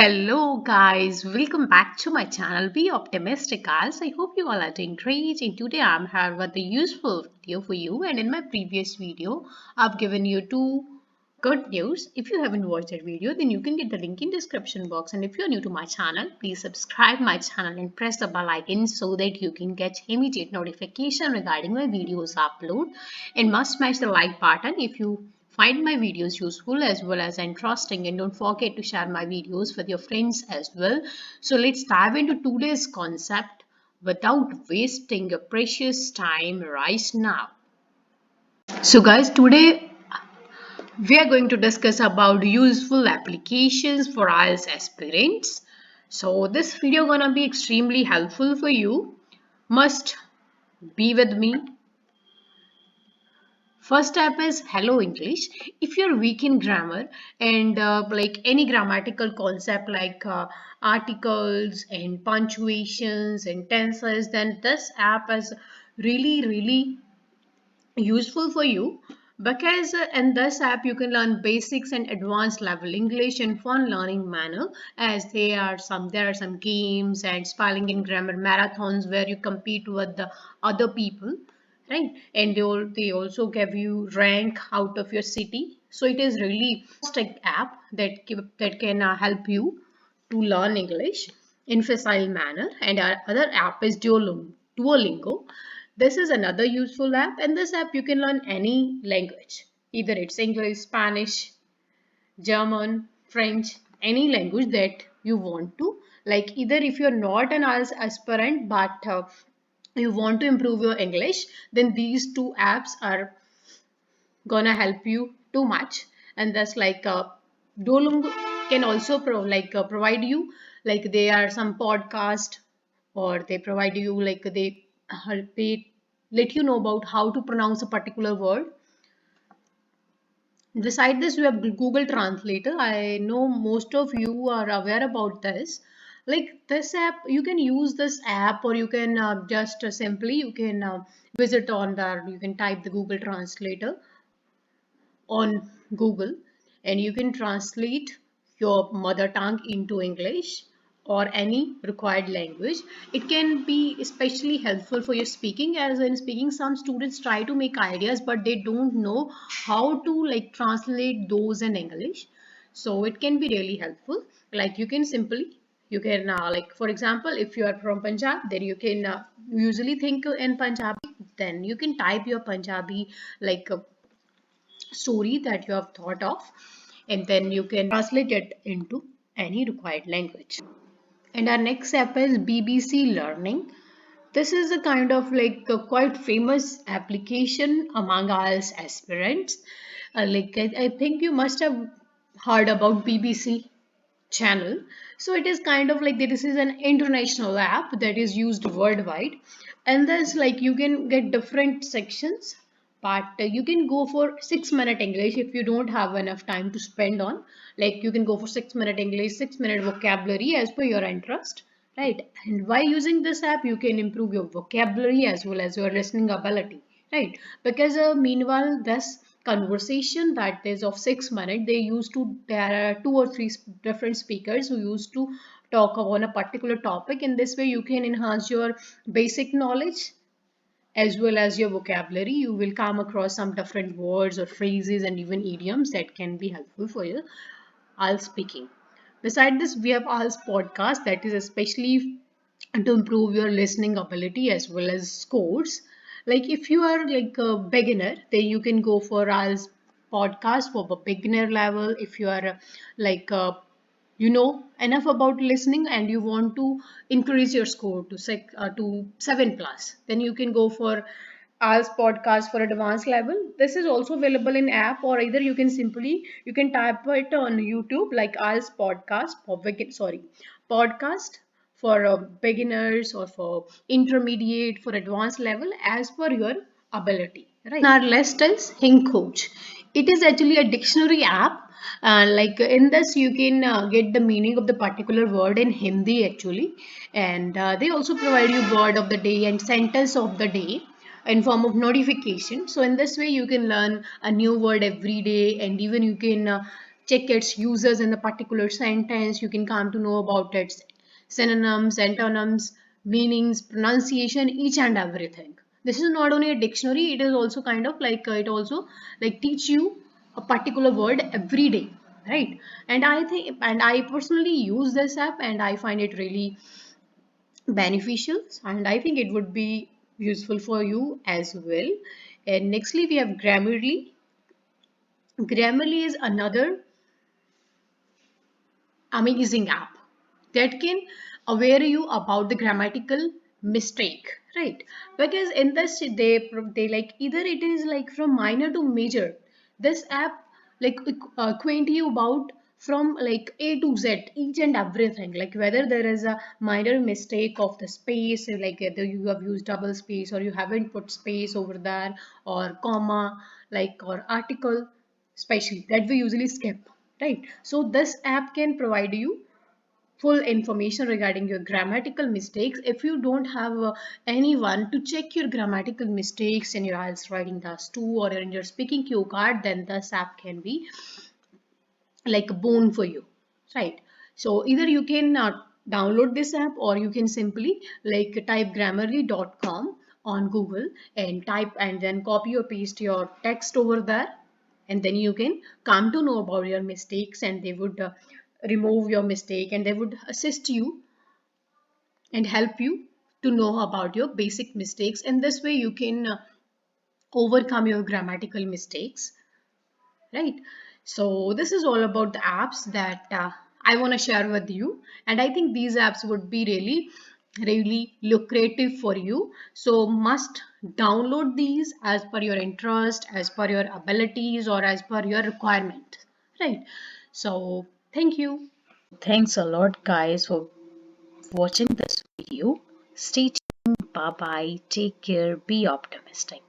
Hello guys, welcome back to my channel. Be optimistic guys. I hope you all are doing great, and today I'm here with a useful video for you. And in my previous video I've given you two good news. If you haven't watched that video, then you can get the link in description box. And if you're new to my channel, please subscribe my channel and press the bell icon so that you can get immediate notification regarding my videos upload. And must smash the like button if you find my videos useful as well as interesting, and don't forget to share my videos with your friends as well. So let's dive into today's concept without wasting your precious time right now. So guys, today we are going to discuss about useful applications for IELTS aspirants. So this video gonna be extremely helpful for you. Must be with me. First step is Hello English. If you're weak in grammar and like any grammatical concept like articles and punctuations and tenses, then this app is really useful for you because in this app you can learn basics and advanced level English in fun learning manner, as there are some games and spelling and grammar marathons where you compete with the other people, right? And they also give you rank out of your city. So it is really fantastic app that can help you to learn English in facile manner. And our other app is Duolingo. This is another useful app. In this app you can learn any language, either it's English, Spanish, German, French, any language that you want to. Like either if you're not an IELTS aspirant but you want to improve your English, then these two apps are gonna help you too much. And that's like Duolingo can also provide you, like there are some podcast, or they provide you like they let you know about how to pronounce a particular word. Beside this, we have Google Translator. I know most of you are aware about this. Like this app, you can use this app, or you can just simply you can visit on the you can type the Google Translator on Google, and you can translate your mother tongue into English or any required language. It can be especially helpful for your speaking, as in speaking some students try to make ideas but they don't know how to like translate those in English. So it can be really helpful. Like you can like for example, if you are from Punjab, then you can usually think in Punjabi, then you can type your Punjabi like story that you have thought of, and then you can translate it into any required language. And our next app is BBC Learning. This is a kind of like a quite famous application among IELTS aspirants. I think you must have heard about BBC channel. So it is kind of like this is an international app that is used worldwide, and there's like you can get different sections, but you can go for 6 minute English if you don't have enough time to spend on, like you can go for 6 minute English, 6 minute vocabulary as per your interest, right? And by using this app you can improve your vocabulary as well as your listening ability, right? Because meanwhile this conversation that is of 6 minutes, there are two or three different speakers who used to talk on a particular topic. In this way you can enhance your basic knowledge as well as your vocabulary. You will come across some different words or phrases and even idioms that can be helpful for you IELTS speaking. Beside this, we have IELTS podcast that is especially to improve your listening ability as well as scores. Like if you are like a beginner, then you can go for IELTS podcast for the beginner level. If you are you know enough about listening and you want to increase your score to 7 plus, then you can go for IELTS podcast for advanced level. This is also available in app, or either you can type it on YouTube like IELTS podcast for beginners or for intermediate, for advanced level as per your ability. Right. Our list is Hing Coach. It is actually a dictionary app. Like in this, you can get the meaning of the particular word in Hindi actually, and they also provide you word of the day and sentence of the day in form of notification. So in this way, you can learn a new word every day, and even you can check its users in the particular sentence. You can come to know about its synonyms, antonyms, meanings, pronunciation, each and everything. This is not only a dictionary, it is also kind of like it also like teach you a particular word every day, right? And I think, and I personally use this app and I find it really beneficial, and I think it would be useful for you as well. And nextly we have Grammarly. Grammarly is another amazing app that can aware you about the grammatical mistake, right? Because in this they like either it is like from minor to major. This app like acquaint you about from like A to Z, each and everything, like whether there is a minor mistake of the space, like whether you have used double space or you haven't put space over there, or comma, like, or article especially that we usually skip, right? So this app can provide you full information regarding your grammatical mistakes. If you don't have anyone to check your grammatical mistakes in your IELTS writing task 2 or in your speaking cue card, then this app can be like a boon for you, right? So either you can download this app, or you can simply like type grammarly.com on Google and type and then copy or paste your text over there, and then you can come to know about your mistakes, and they would remove your mistake, and they would assist you and help you to know about your basic mistakes. And this way you can overcome your grammatical mistakes, right? So this is all about the apps that I want to share with you, and I think these apps would be really lucrative for you. So must download these as per your interest, as per your abilities, or as per your requirement, right? So thank you. Thanks a lot, guys, for watching this video. Stay tuned. Bye bye. Take care. Be optimistic.